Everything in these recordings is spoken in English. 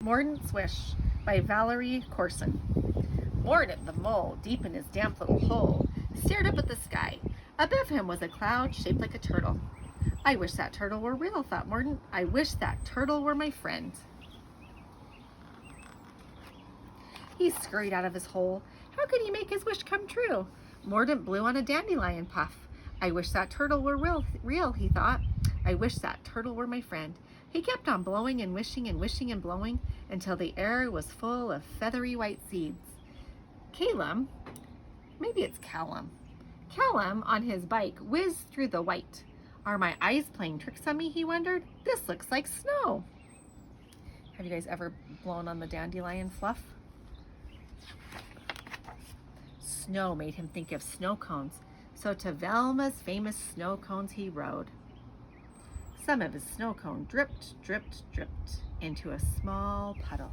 Mordant's Wish by Valerie Corson. Mordant the mole, deep in his damp little hole, stared up at the sky. Above him was a cloud shaped like a turtle. I wish that turtle were real, thought Mordant. I wish that turtle were my friend. He scurried out of his hole. How could he make his wish come true? Mordant blew on a dandelion puff. I wish that turtle were real, he thought. I wish that turtle were my friend. He kept on blowing and wishing and blowing until the air was full of feathery white seeds. Callum, Callum on his bike whizzed through the white. Are my eyes playing tricks on me, he wondered. This looks like snow. Have you guys ever blown on the dandelion fluff? Snow made him think of snow cones, so to Velma's famous snow cones he rode. Some of his snow cone dripped into a small puddle.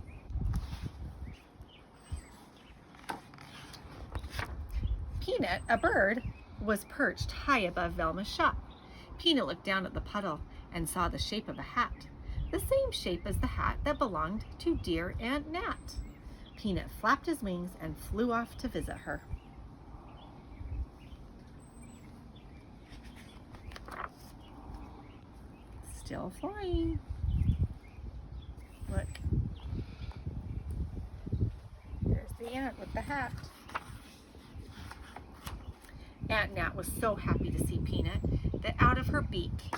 Peanut, a bird, was perched high above Velma's shop. Peanut looked down at the puddle and saw the shape of a hat, the same shape as the hat that belonged to dear Aunt Nat. Peanut flapped his wings and flew off to visit her. Still flying. Look. There's the ant with the hat. Aunt Nat was so happy to see Peanut that out of her beak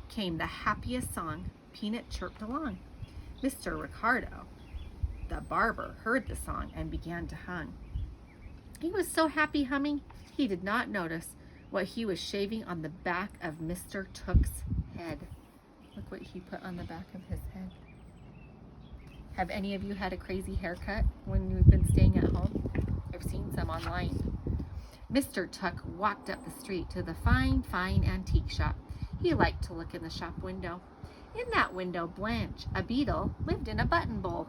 came the happiest song. Peanut chirped along. Mr. Ricardo, the barber, heard the song and began to hum. He was so happy humming, he did not notice what he was shaving on the back of Mr. Took's head. Look what he put on the back of his head. Have any of you had a crazy haircut when you've been staying at home? I've seen some online. Mr. Took walked up the street to the fine antique shop. He liked to look in the shop window. In that window, Blanche, a beetle, lived in a button bowl.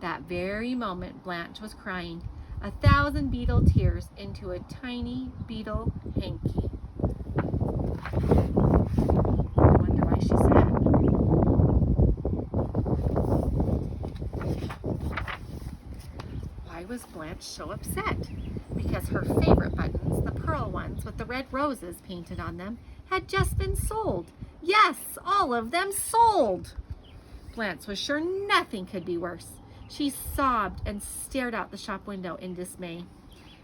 That very moment, Blanche was crying 1,000 beetle tears into a tiny beetle hanky. I wonder why she's sad. Why was Blanche so upset? Because her favorite buttons, the pearl ones with the red roses painted on them, had just been sold. Yes, all of them sold! Blanche was sure nothing could be worse. She sobbed and stared out the shop window in dismay.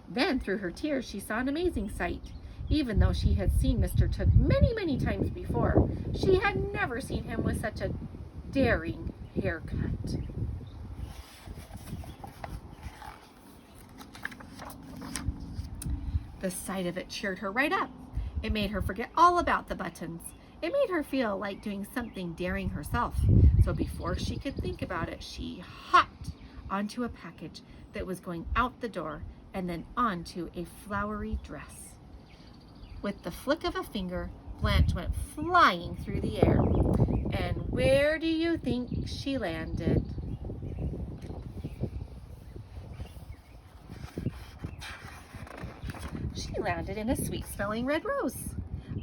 Then, through her tears, she saw an amazing sight. Even though she had seen Mr. Took many times before, she had never seen him with such a daring haircut. The sight of it cheered her right up. It made her forget all about the buttons. It made her feel like doing something daring herself. So before she could think about it, she hopped onto a package that was going out the door and then onto a flowery dress. With the flick of a finger, Blanche went flying through the air. And where do you think she landed? She landed in a sweet-smelling red rose.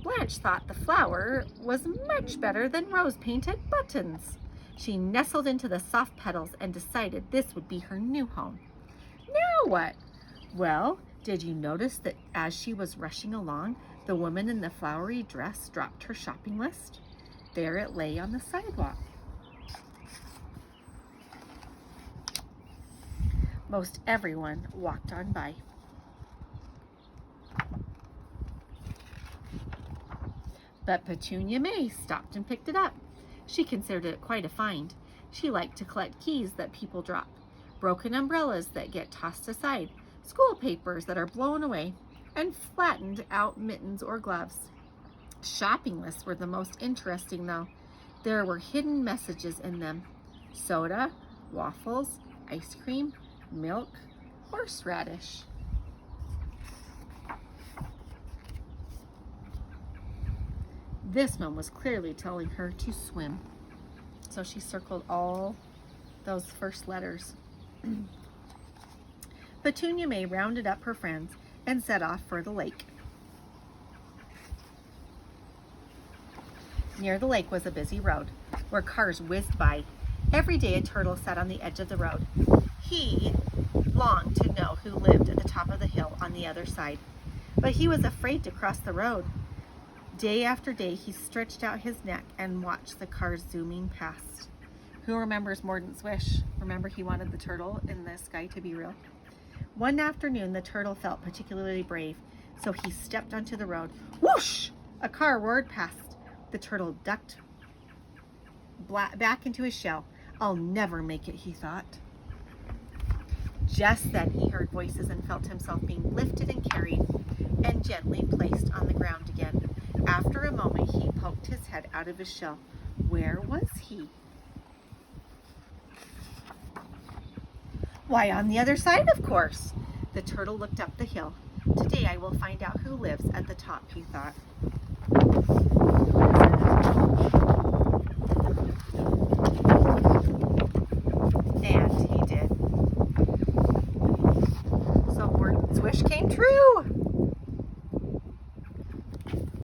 Blanche thought the flower was much better than rose-painted buttons. She nestled into the soft petals and decided this would be her new home. Now what? Well, did you notice that as she was rushing along, the woman in the flowery dress dropped her shopping list? There it lay on the sidewalk. Most everyone walked on by. But Petunia May stopped and picked it up. She considered it quite a find. She liked to collect keys that people drop, broken umbrellas that get tossed aside, school papers that are blown away, and flattened out mittens or gloves. Shopping lists were the most interesting, though. There were hidden messages in them. Soda, waffles, ice cream, milk, horseradish. This one was clearly telling her to swim. So she circled all those first letters. Petunia May rounded up her friends and set off for the lake. Near the lake was a busy road where cars whizzed by. Every day a turtle sat on the edge of the road. He longed to know who lived at the top of the hill on the other side, but he was afraid to cross the road. Day after day he stretched out his neck and watched the cars zooming past. Who remembers Mordant's wish? Remember, he wanted the turtle in the sky to be real? One afternoon the turtle felt particularly brave, so he stepped onto the road. Whoosh! A car roared past. The turtle ducked back into his shell. I'll never make it, he thought. Just then he heard voices and felt himself being lifted and carried and gently placed on the ground again. After a moment he poked his head out of his shell. Where was he? Why, on the other side, of course. The turtle looked up the hill. Today I will find out who lives at the top, he thought. And he did. So Mordant's wish came true.